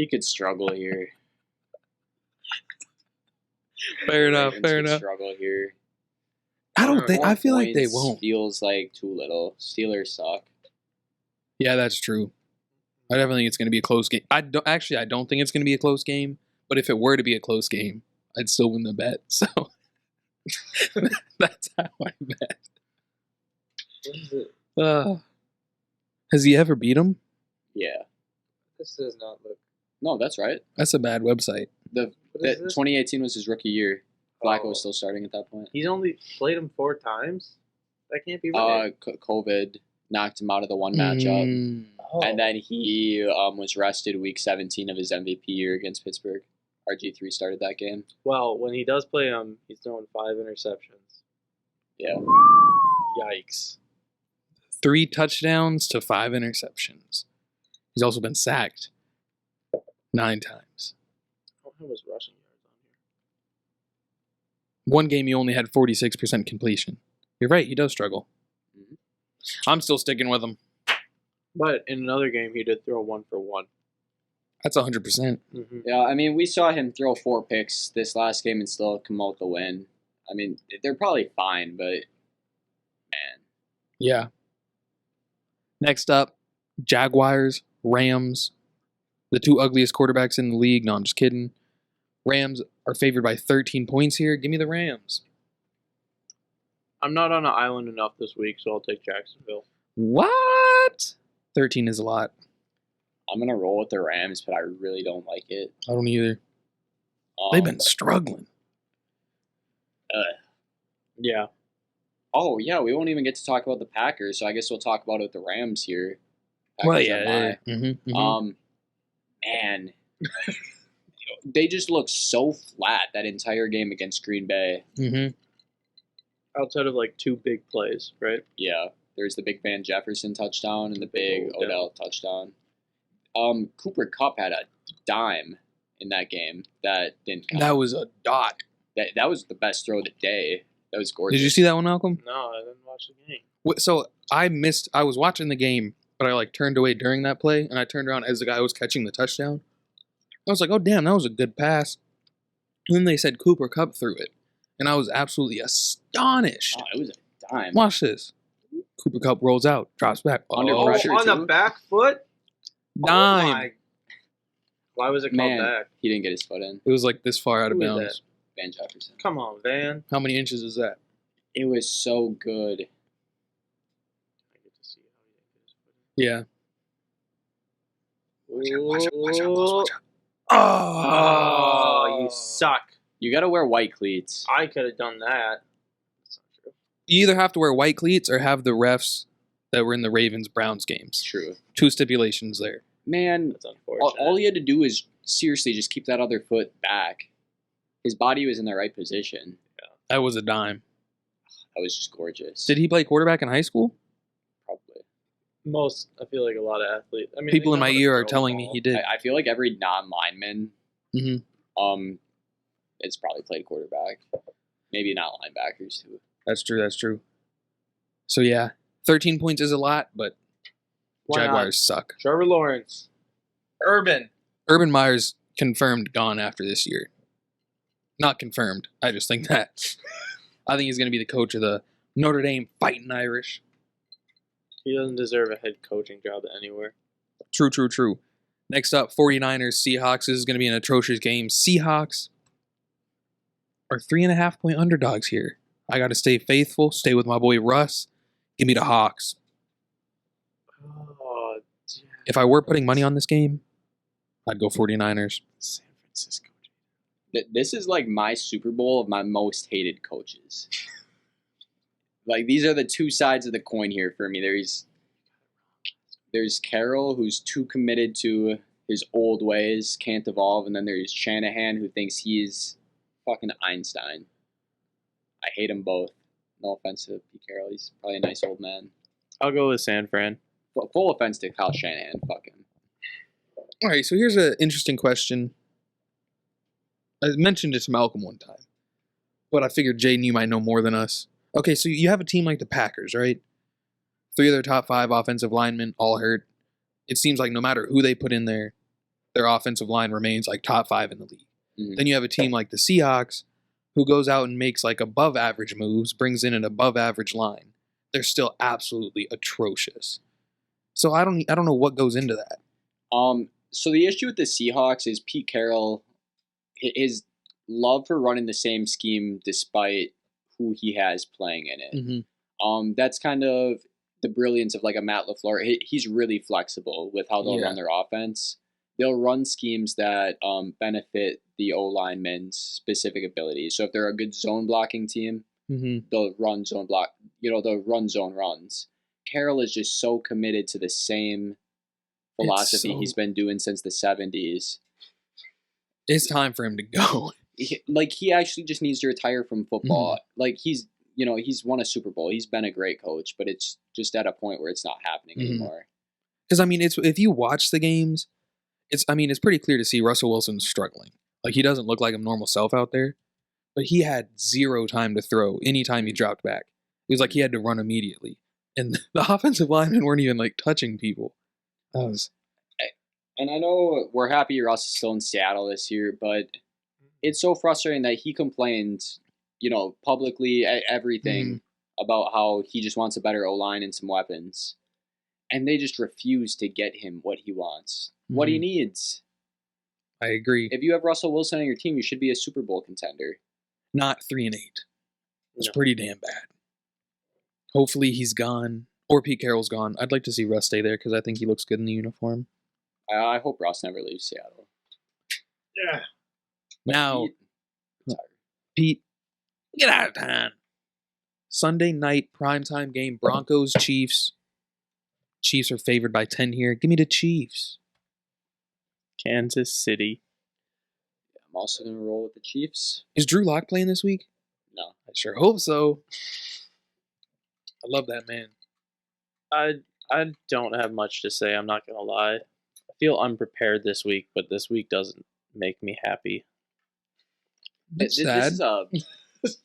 could struggle here. Fair enough. Struggle here. I don't think. I feel like they 4 points won't. Feels like too little. Steelers suck. Yeah, that's true. I definitely think it's going to be a close game. I don't think it's going to be a close game. But if it were to be a close game, I'd still win the bet. So that's how I bet. What is it? Has he ever beat him? Yeah. This does not look. No, that's right. That's a bad website. The 2018 was his rookie year. Flacco was still starting at that point. He's only played him 4 times? That can't be right. COVID knocked him out of the one matchup. Oh. And then he was rested week 17 of his MVP year against Pittsburgh. RG3 started that game. Well, when he does play him, he's throwing 5 interceptions. Yeah. Yikes. 3 touchdowns to 5 interceptions. He's also been sacked 9 times. I don't have his rushing yards on here. One game he only had 46% completion. You're right, he does struggle. Mm-hmm. I'm still sticking with him. But in another game, he did throw 1 for 1. That's 100%. Mm-hmm. Yeah, I mean, we saw him throw 4 picks this last game and still come out the win. I mean, they're probably fine, but man. Yeah. Next up, Jaguars, Rams. The 2 ugliest quarterbacks in the league. No, I'm just kidding. Rams are favored by 13 points here. Give me the Rams. I'm not on an island enough this week, so I'll take Jacksonville. What? 13 is a lot. I'm going to roll with the Rams, but I really don't like it. I don't either. They've been struggling. Yeah. Oh, yeah, we won't even get to talk about the Packers, so I guess we'll talk about it with the Rams here. Well, Packers yeah. Man. They just look so flat that entire game against Green Bay. Mm-hmm. Outside of like 2 big plays, right? Yeah. There's the big Van Jefferson touchdown and the big Odell touchdown. Cooper Kupp had a dime in that game that didn't count. That was a dot. That was the best throw of the day. That was gorgeous. Did you see that one, Malcolm? No, I didn't watch the game. So I was watching the game, but I turned away during that play, and I turned around as the guy was catching the touchdown. I was like, oh, damn, that was a good pass. And then they said Cooper Kupp threw it, and I was absolutely astonished. Oh, it was a dime. Watch this. Cooper Kupp rolls out, drops back. Under pressure, on the too? back foot? Dime. Oh my. Why was it called back? He didn't get his foot in. It was like this far out of Who is bounds. Van Jefferson. Come on, Van. How many inches is that? It was so good. I get to see how he didn't get his foot in. Yeah. Watch out. Oh, You suck. You got to wear white cleats. I could have done that. That's not true. You either have to wear white cleats or have the refs that were in the Ravens-Browns games. True. 2 stipulations there. Man, That's unfortunate. all he had to do is seriously just keep that other foot back. His body was in the right position. That was a dime. That was just gorgeous. Did he play quarterback in high school? Probably. I feel like a lot of athletes. I mean, people in my ear are telling me he did. I feel like every non-lineman, Mm-hmm. it's probably played quarterback. Maybe not linebackers too. That's true. So yeah, 13 points is a lot, but Jaguars suck. Trevor Lawrence. Urban Meyer's confirmed gone after this year. Not confirmed. I just think that. I think he's going to be the coach of the Notre Dame Fighting Irish. He doesn't deserve a head coaching job anywhere. True. Next up, 49ers, Seahawks. This is going to be an atrocious game. Seahawks are 3.5-point underdogs here. I got to stay faithful, stay with my boy Russ. Give me the Hawks. Oh, damn. If I were putting money on this game, I'd go 49ers. San Francisco. This is like my Super Bowl of my most hated coaches. Like, these are the two sides of the coin here for me. There's Carroll, who's too committed to his old ways, can't evolve, and then there's Shanahan, who thinks he's fucking Einstein. I hate them both. No offense to Pete Carroll. He's probably a nice old man. I'll go with San Fran. Full offense to Kyle Shanahan. Fuck him. All right, so here's an interesting question. I mentioned it to Malcolm one time, but I figured, Jaden, you might know more than us. Okay, so you have a team like the Packers, right? 3 of their top 5 offensive linemen all hurt. It seems like no matter who they put in there, their offensive line remains like top 5 in the league. Mm-hmm. Then you have a team like the Seahawks, who goes out and makes like above average moves, brings in an above average line. They're still absolutely atrocious. So I don't know what goes into that. So the issue with the Seahawks is Pete Carroll, his love for running the same scheme despite who he has playing in it. Mm-hmm. That's kind of the brilliance of like a Matt LaFleur. He's really flexible with how they'll run their offense. They'll run schemes that benefit the O-linemen's specific abilities. So if they're a good zone blocking team, they'll run zone block. They'll run zone runs. Carroll is just so committed to the same philosophy he's been doing since the 70s. It's time for him to go. He actually just needs to retire from football. Like, he's won a Super Bowl. He's been a great coach, but it's just at a point where it's not happening anymore. Because, I mean, if you watch the games, it's pretty clear to see Russell Wilson's struggling. Like, he doesn't look like his normal self out there, but he had zero time to throw anytime he dropped back. It was like he had to run immediately. And the offensive linemen weren't even, like, touching people. And I know we're happy Russ is still in Seattle this year, but it's so frustrating that he complained, publicly at everything about how he just wants a better O-line and some weapons. And they just refuse to get him what he wants, what he needs. I agree. If you have Russell Wilson on your team, you should be a Super Bowl contender. Not 3-8. It's pretty damn bad. Hopefully he's gone, or Pete Carroll's gone. I'd like to see Russ stay there because I think he looks good in the uniform. I hope Russ never leaves Seattle. Yeah. Now, Pete, get out of town. Sunday night primetime game, Broncos, Chiefs. Chiefs are favored by 10 here. Give me the Chiefs. Kansas City. I'm also going to roll with the Chiefs. Is Drew Lock playing this week? No. I sure hope so. I love that man. I don't have much to say. I'm not going to lie. I feel unprepared this week, but this week doesn't make me happy. That's sad. This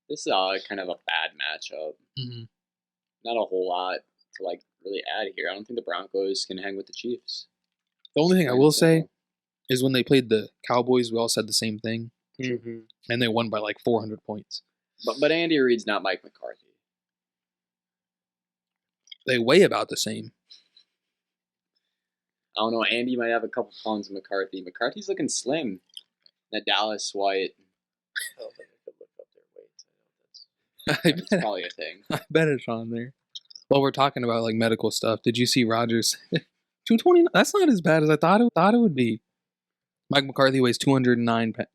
is kind of a bad matchup. Not a whole lot to really add here. I don't think the Broncos can hang with the Chiefs. The only thing I will say is when they played the Cowboys, we all said the same thing, and they won by 400 points. But Andy Reid's not Mike McCarthy. They weigh about the same. I don't know. Andy might have a couple pounds of McCarthy. McCarthy's looking slim. That Dallas White. I don't think I could look up their weights. That's probably a thing. I bet it's on there. Well, we're talking about medical stuff. Did you see Rodgers? 229. That's not as bad as I thought it would be. Mike McCarthy weighs 229 pounds.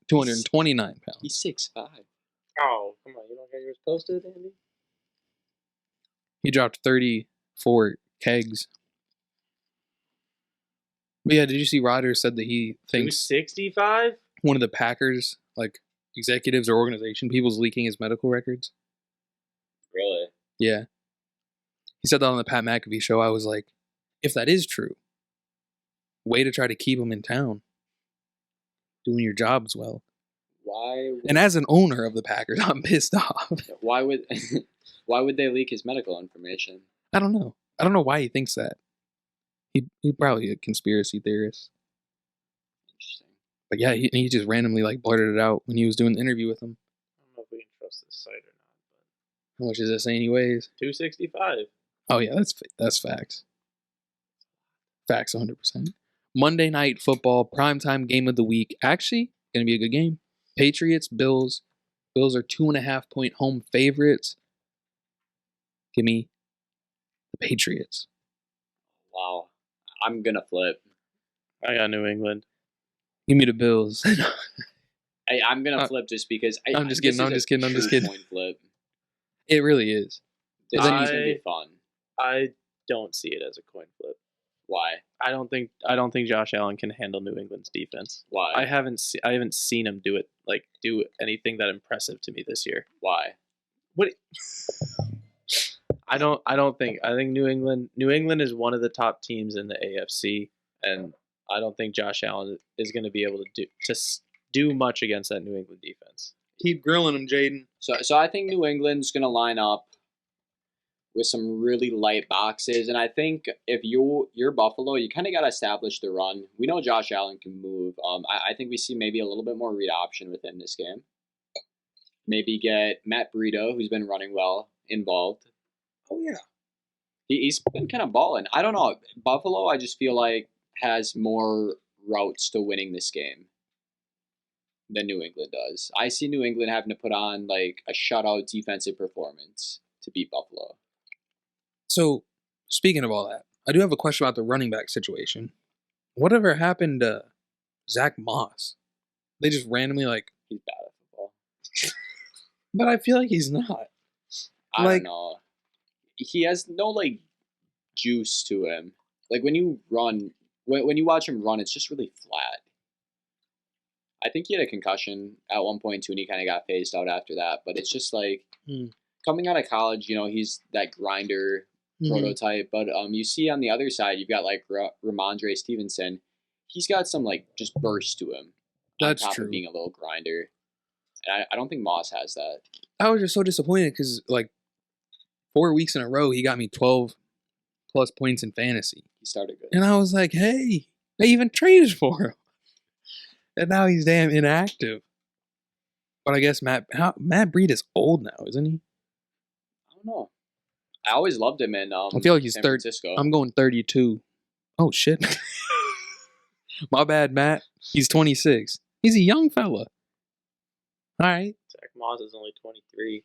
He's 6'5". Oh, come on. You don't get yours posted, Andy? He dropped 34 kegs. But yeah, did you see Rodgers said that he thinks 265? One of the Packers, executives or organization people's leaking his medical records? Really? Yeah. He said that on the Pat McAfee show. I was like, if that is true, way to try to keep him in town, doing your jobs well. Why? And as an owner of the Packers, I'm pissed off. Why would they leak his medical information? I don't know. I don't know why he thinks that. He probably a conspiracy theorist. Interesting. But yeah, he just randomly like blurted it out when he was doing the interview with him. I don't know if we can trust this site or not. How much does it say anyways? $265. Oh yeah, that's facts. Facts 100%. Monday Night Football, primetime game of the week. Actually, going to be a good game. Patriots, Bills. Bills are 2.5-point home favorites. Give me the Patriots. Wow. I'm going to flip. I got New England. Give me the Bills. Hey, I'm going to flip just because. I'm just kidding. Point flip. It really is. This is going to be fun. I don't see it as a coin flip. Why? I don't think Josh Allen can handle New England's defense. Why? I haven't seen him do anything that impressive to me this year. Why? What? I think New England is one of the top teams in the AFC, and I don't think Josh Allen is going to be able to do much against that New England defense. Keep grilling him, Jaden. So I think New England's going to line up with some really light boxes, and I think if you're Buffalo, you kind of got to establish the run. We know Josh Allen can move. I think we see maybe a little bit more read option within this game. Maybe get Matt Breida, who's been running well, involved. Oh yeah, he's been kind of balling. I don't know. Buffalo, I just feel like has more routes to winning this game than New England does. I see New England having to put on like a shutout defensive performance to beat Buffalo. So, speaking of all that, I do have a question about the running back situation. Whatever happened to Zach Moss? They just randomly he's bad at football. But I feel like he's not. I don't know. He has no juice to him. Like when you run, when you watch him run, it's just really flat. I think he had a concussion at one point too, and he kind of got phased out after that. But it's just coming out of college, he's that grinder prototype. But you see on the other side, you've got Ramondre Stevenson. He's got some just burst to him. That's on top true. Of being a little grinder. And I don't think Moss has that. I was just so disappointed because 4 weeks in a row, he got me 12 plus points in fantasy. He started good. And I was like, hey, they even traded for him. And now he's damn inactive. But I guess Matt Breida is old now, isn't he? I don't know. I always loved him in I feel like he's San Francisco. I'm going 32. Oh, shit. My bad, Matt. He's 26. He's a young fella. All right. Zach Moss is only 23.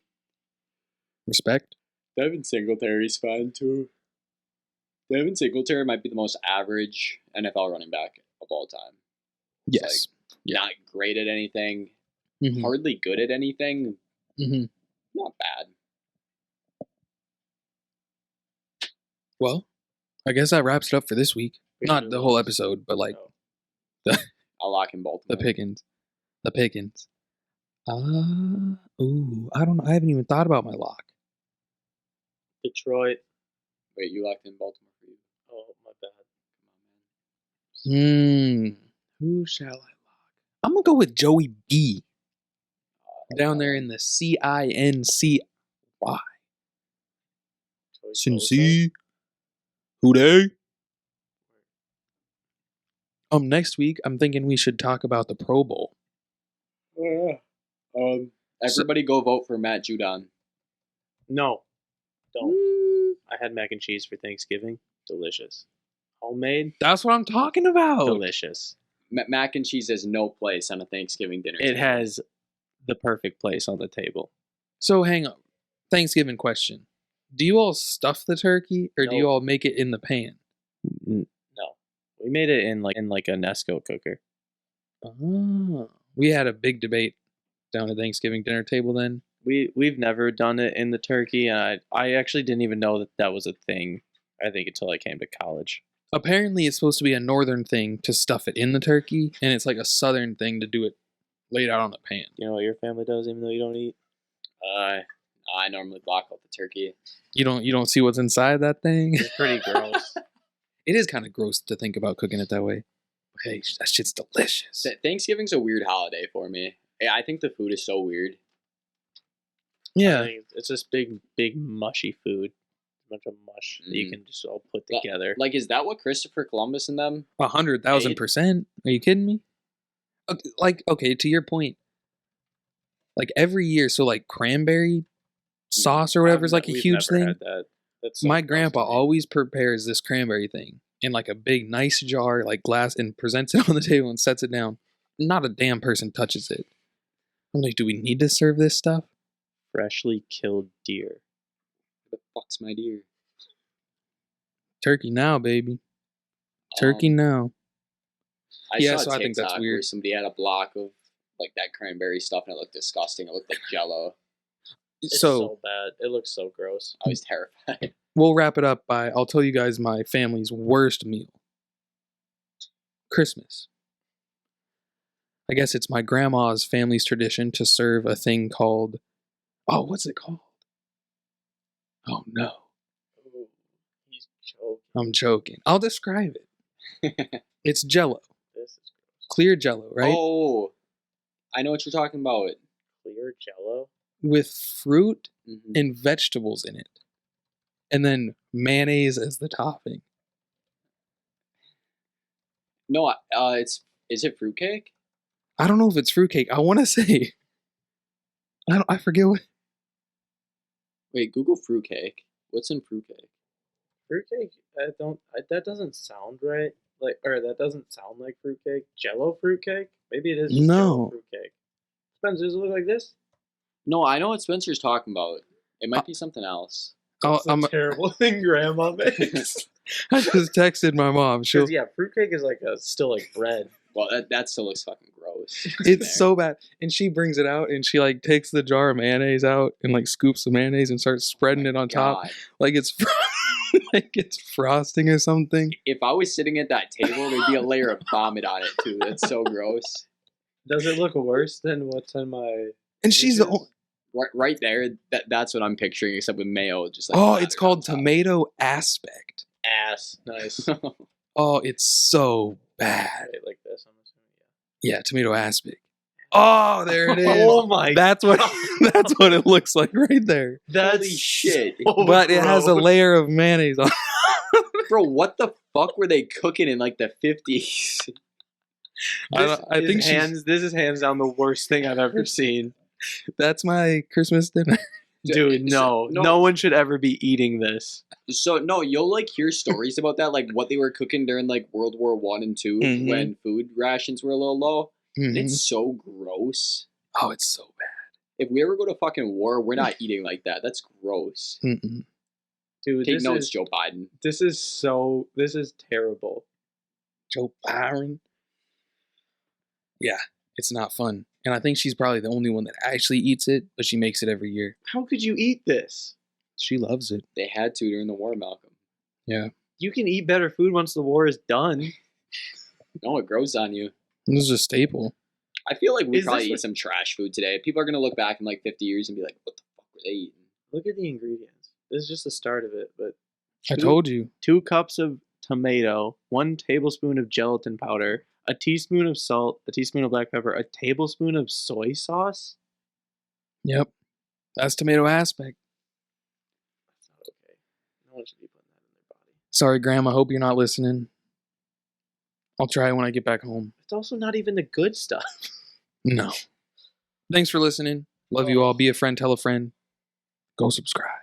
Respect. Devin Singletary's fine, too. Devin Singletary might be the most average NFL running back of all time. Yes. Not great at anything. Mm-hmm. Hardly good at anything. Mm-hmm. Not bad. Well, I guess that wraps it up for this week. Not the whole episode, but I'll lock in Baltimore. The Pickens. I don't know. I haven't even thought about my lock. Detroit. Wait, you locked in Baltimore for you? Oh, my bad. Come on, man. Who shall I lock? I'm going to go with Joey B. Down there in the CINCY. Cincy. Who they? Next week, I'm thinking we should talk about the Pro Bowl. Everybody go vote for Matt Judon. No. Don't. I had mac and cheese for Thanksgiving. Delicious. Homemade. That's what I'm talking about. Delicious. Mac and cheese has no place on a Thanksgiving dinner. It has the perfect place on the table. So hang on. Thanksgiving question. Do you all stuff the turkey or do you all make it in the pan? No. We made it in a Nesco cooker. Oh. We had a big debate down at Thanksgiving dinner table then. We've never done it in the turkey, and I actually didn't even know that was a thing, I think, until I came to college. Apparently, it's supposed to be a northern thing to stuff it in the turkey, and it's like a southern thing to do it laid out on the pan. You know what your family does, even though you don't eat? I normally block out the turkey. You don't see what's inside that thing? It's pretty gross. It is kind of gross to think about cooking it that way. But hey, that shit's delicious. Thanksgiving's a weird holiday for me. I think the food is so weird. Yeah. It's just big mushy food. A bunch of mush that you can just all put together. Like, is that what Christopher Columbus and them 100,000%. Are you kidding me? Like, okay, to your point, like every year, so like cranberry sauce or whatever is like a huge thing. Had that. My grandpa always prepares this cranberry thing in like a big nice jar, like glass, and presents it on the table and sets it down. Not a damn person touches it. I'm like, do we need to serve this stuff? Freshly killed deer. Where the fuck's my deer? Turkey now, baby. Turkey now. I think that's weird. Where somebody had a block of like that cranberry stuff and it looked disgusting. It looked like Jello. It's so bad. It looks so gross. I was terrified. We'll wrap it up by, I'll tell you guys my family's worst meal. Christmas. I guess it's my grandma's family's tradition to serve a thing called, what's it called? Oh no. Ooh, he's choking. I'm choking. I'll describe it. It's Jello. This is gross. Clear Jello, right? Oh, I know what you're talking about. Clear Jello? With fruit and vegetables in it. And then mayonnaise as the topping. No, is it fruitcake? I don't know if it's fruitcake. I want to say. I forget what. Wait, Google fruitcake. What's in fruitcake? Fruitcake? That doesn't sound right. That doesn't sound like fruitcake. Jello fruitcake? Maybe it is just Jello fruitcake. Spencer, does it look like this? No, I know what Spencer's talking about. It might be something else. That's a terrible thing Grandma makes. I just texted my mom. Fruitcake is still like bread. Well, that still looks fucking gross. It's so bad. And she brings it out and she like takes the jar of mayonnaise out and like scoops the mayonnaise and starts spreading it on top like it's like it's frosting or something. If I was sitting at that table, there'd be a layer of vomit on it too. That's so gross. Does it look worse than what's in my? And she's the only. Right there. That's what I'm picturing, except with mayo. Just like it's called tomato aspect. Nice. It's so bad. Like this. I'm assuming. Yeah, tomato aspic. Oh, there it is. Oh my! That's what it looks like right there. Holy shit! But it has a layer of mayonnaise on. Bro, what the fuck were they cooking in like the 50s? This is hands down the worst thing I've ever seen. That's my Christmas dinner. Dude, no one should ever be eating this. So no, you'll like hear stories about that, like what they were cooking during like World War I and II when food rations were a little low. It's so gross. Oh, it's so bad. If we ever go to fucking war, we're not eating like that. That's gross. Dude, take notes, Joe Biden. This is terrible. Joe Biden. Yeah, it's not fun. And I think she's probably the only one that actually eats it, but she makes it every year. How could you eat this? She loves it. They had to during the war, Malcolm. Yeah. You can eat better food once the war is done. No, it grows on you. This is a staple. I feel like we probably eat some trash food today. People are going to look back in like 50 years and be like, what the fuck were they eating? Look at the ingredients. This is just the start of it. But I told you. 2 cups of tomato, 1 tablespoon of gelatin powder, a teaspoon of salt, a teaspoon of black pepper, a tablespoon of soy sauce? Yep. That's tomato aspect. That's not okay. No one should be putting that in their body. Sorry, Grandma. Hope you're not listening. I'll try when I get back home. It's also not even the good stuff. No. Thanks for listening. Love you all. Be a friend. Tell a friend. Go subscribe.